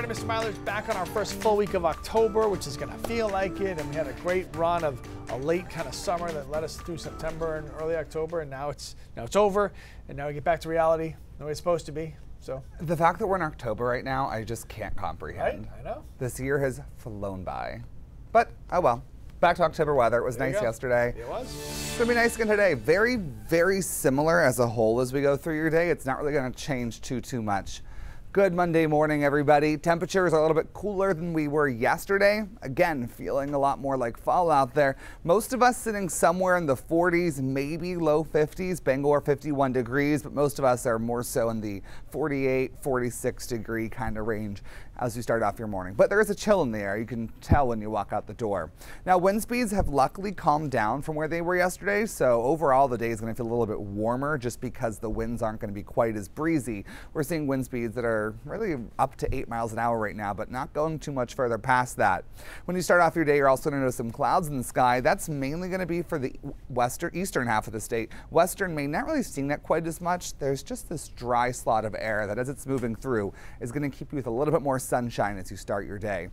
morning, Mr. Miler's back on our first full week of October, which is going to feel like it. And we had a great run of a late kind of summer that led us through September and early October. And now it's over. And now we get back to reality the way it's supposed to be. So the fact that we're in October right now, I just can't comprehend. Right? I know. This year has flown by. But, oh well. Back to October weather. It was nice yesterday. It was. It's going to be nice again today. Very, very similar as a whole as we go through your day. It's not really going to change too much. Good Monday morning, everybody. Temperatures are a little bit cooler than we were yesterday. Again, feeling a lot more like fall out there. Most of us sitting somewhere in the 40s, maybe low 50s. Bangor 51 degrees, but most of us are more so in the 48, 46 degree kind of range as you start off your morning. But there is a chill in the air. You can tell when you walk out the door. Now, wind speeds have luckily calmed down from where they were yesterday. So overall, the day is going to feel a little bit warmer just because the winds aren't going to be quite as breezy. We're seeing wind speeds that are really up to 8 miles an hour right now, but not going too much further past that. When you start off your day, you're also going to notice some clouds in the sky. That's mainly going to be for the eastern half of the state. Western Maine, not really seeing that quite as much. There's just this dry slot of air that as it's moving through is going to keep you with a little bit more sunshine as you start your day.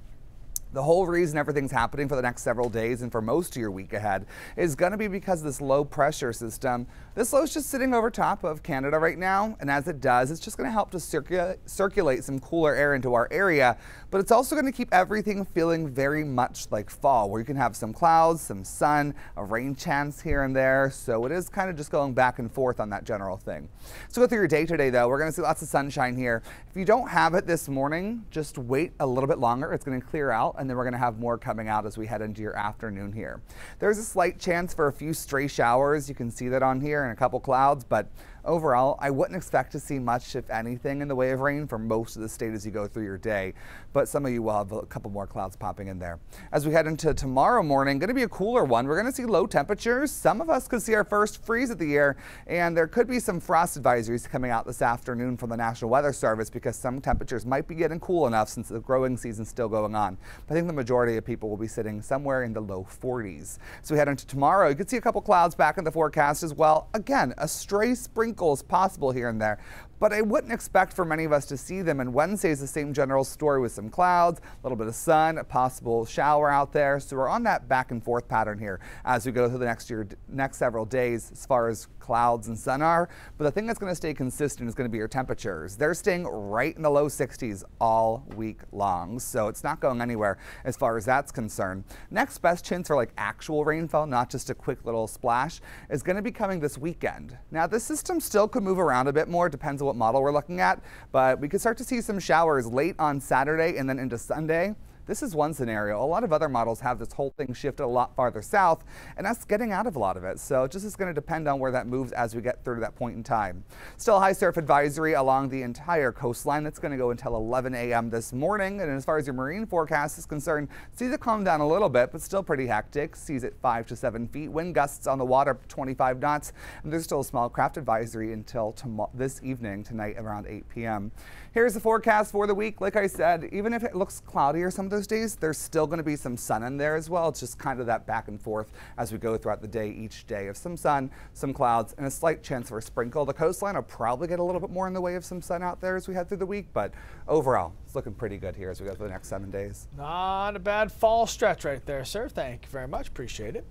The whole reason everything's happening for the next several days and for most of your week ahead is going to be because of this low pressure system. This low is just sitting over top of Canada right now, and as it does, it's just going to help to circulate some cooler air into our area, but it's also going to keep everything feeling very much like fall, where you can have some clouds, some sun, a rain chance here and there, so it is kind of just going back and forth on that general thing. So go through your day today, though. We're going to see lots of sunshine here. If you don't have it this morning, just wait a little bit longer. It's going to clear out, and then we're going to have more coming out as we head into your afternoon here. There's a slight chance for a few stray showers. You can see that on here and a couple clouds, but overall, I wouldn't expect to see much, if anything, in the way of rain for most of the state as you go through your day. But some of you will have a couple more clouds popping in there. As we head into tomorrow morning, going to be a cooler one. We're going to see low temperatures. Some of us could see our first freeze of the year, and there could be some frost advisories coming out this afternoon from the National Weather Service because some temperatures might be getting cool enough since the growing season's still going on. But I think the majority of people will be sitting somewhere in the low 40s. So we head into tomorrow. You can see a couple clouds back in the forecast as well. Again, a stray sprinkle is possible here and there, but I wouldn't expect for many of us to see them. And Wednesday is the same general story with some clouds, a little bit of sun, a possible shower out there. So we're on that back and forth pattern here as we go through the next several days as far as clouds and sun are. But the thing that's going to stay consistent is going to be your temperatures. They're staying right in the low 60s all week long, so it's not going anywhere as far as that's concerned. Next best chance for like actual rainfall, not just a quick little splash, is going to be coming this weekend. Now, this system still could move around a bit more, depends on what model we're looking at, but we could start to see some showers late on Saturday and then into Sunday. This is one scenario. A lot of other models have this whole thing shifted a lot farther south and us getting out of a lot of it. So it just is going to depend on where that moves as we get through to that point in time. Still a high surf advisory along the entire coastline. That's going to go until 11 a.m. this morning. And as far as your marine forecast is concerned, seas have calmed down a little bit, but still pretty hectic. Seas at 5 to 7 feet. Wind gusts on the water 25 knots. And there's still a small craft advisory until this evening, tonight around 8 p.m. Here's the forecast for the week. Like I said, even if it looks cloudier some of those days, there's still going to be some sun in there as well. It's just kind of that back and forth as we go throughout the day each day of some sun, some clouds, and a slight chance for a sprinkle. The coastline will probably get a little bit more in the way of some sun out there as we head through the week, but overall, it's looking pretty good here as we go through the next 7 days. Not a bad fall stretch right there, sir. Thank you very much. Appreciate it.